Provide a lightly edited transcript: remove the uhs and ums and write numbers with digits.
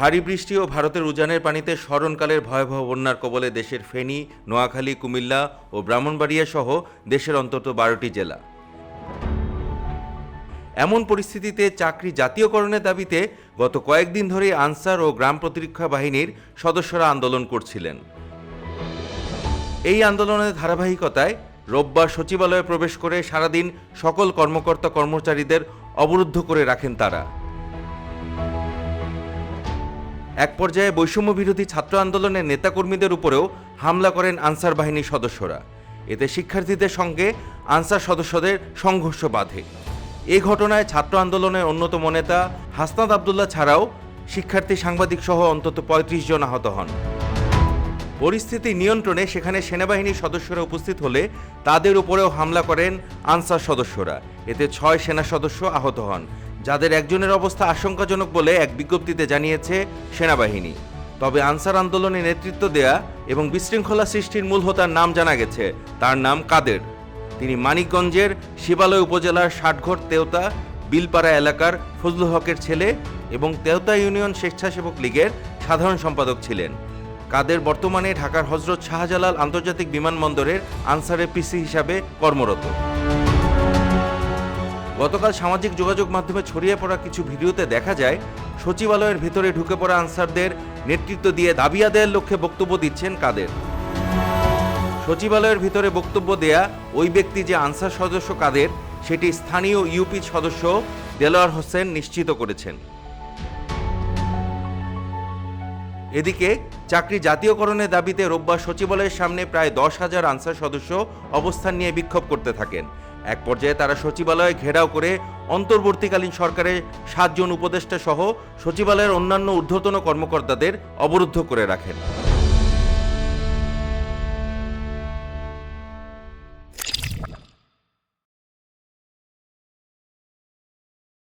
ভারী বৃষ্টি ও ভারতের উজানের পানিতে স্মরণকালের ভয়াবহ বন্যার কবলে দেশের ফেনী, নোয়াখালী, কুমিল্লা ও ব্রাহ্মণবাড়িয়া সহ দেশের অন্তত 12টি জেলা। এমন পরিস্থিতিতে চাকরি জাতীয়করণের দাবিতে গত কয়েকদিন ধরে আনসার ও গ্রাম প্রতিরক্ষা বাহিনীর সদস্যরা আন্দোলন করছিলেন। এই আন্দোলনের ধারাবাহিকতায় রোববার সচিবালয়ে প্রবেশ করে সারাদিন সকল কর্মকর্তা কর্মচারীদের অবরুদ্ধ করে রাখেন তারা। এক পর্যায়ে বৈষম্য বিরোধী ছাত্র আন্দোলনের নেতাকর্মীদের উপরেও হামলা করেন আনসার বাহিনীর সদস্যরা। এতে শিক্ষার্থীদের সঙ্গে আনসার সদস্যদের সংঘর্ষ বাধে। এই ঘটনায় ছাত্র আন্দোলনের অন্যতম নেতা হাসনাত আবদুল্লাহ ছাড়াও শিক্ষার্থী, সাংবাদিক সহ অন্তত ৩৫ জন আহত হন। পরিস্থিতি নিয়ন্ত্রণে সেখানে সেনাবাহিনীর সদস্যরা উপস্থিত হলে তাদের উপরেও হামলা করেন আনসার সদস্যরা। এতে ৬ সেনা সদস্য আহত হন, যাদের একজনের অবস্থা আশঙ্কাজনক বলে এক বিজ্ঞপ্তিতে জানিয়েছে সেনাবাহিনী। তবে আনসার আন্দোলনে নেতৃত্ব দেয়া এবং বিশৃঙ্খলা সৃষ্টির মূল হোতার নাম জানা গেছে। তার নাম কাদের। তিনি মানিকগঞ্জের শিবালয় উপজেলার ষাটঘর তেওতা বিলপাড়া এলাকার ফজলুল হকের ছেলে এবং তেওতা ইউনিয়ন স্বেচ্ছাসেবক লীগের সাধারণ সম্পাদক ছিলেন। কাদের বর্তমানে ঢাকার হযরত শাহজালাল আন্তর্জাতিক বিমানবন্দরের আনসারের পিসি হিসাবে কর্মরত। গতকাল সামাজিক যোগাযোগ মাধ্যমে ছড়িয়ে পড়া কিছু ভিডিওতে দেখা যায় সচিবালয়ের ভিতরে ঢুকে পড়া আনসারদের নেতৃত্ব দিয়ে দাবি আদায়ের লক্ষ্যে বক্তব্য দিচ্ছেন কাদের। সচিবালয়ের ভিতরে বক্তব্য দেয়া ওই ব্যক্তি যে আনসার সদস্য কাদের, সেটি স্থানীয় ইউপি সদস্য দেলোয়ার হোসেন নিশ্চিত করেছেন। এদিকে চাকরি জাতীয়করণের দাবিতে রোববার সচিবালয়ের সামনে প্রায় 10,000 আনসার সদস্য অবস্থান নিয়ে বিক্ষোভ করতে থাকেন। এক পর্যায়ে তারা সচিবালয় ঘেরাও করে অন্তর্বর্তীকালীন সরকারের 7 জন উপদেষ্টা সহ সচিবালয়ের অন্যান্য ঊর্ধ্বতন কর্মকর্তাদের অবরুদ্ধ করে রাখেন।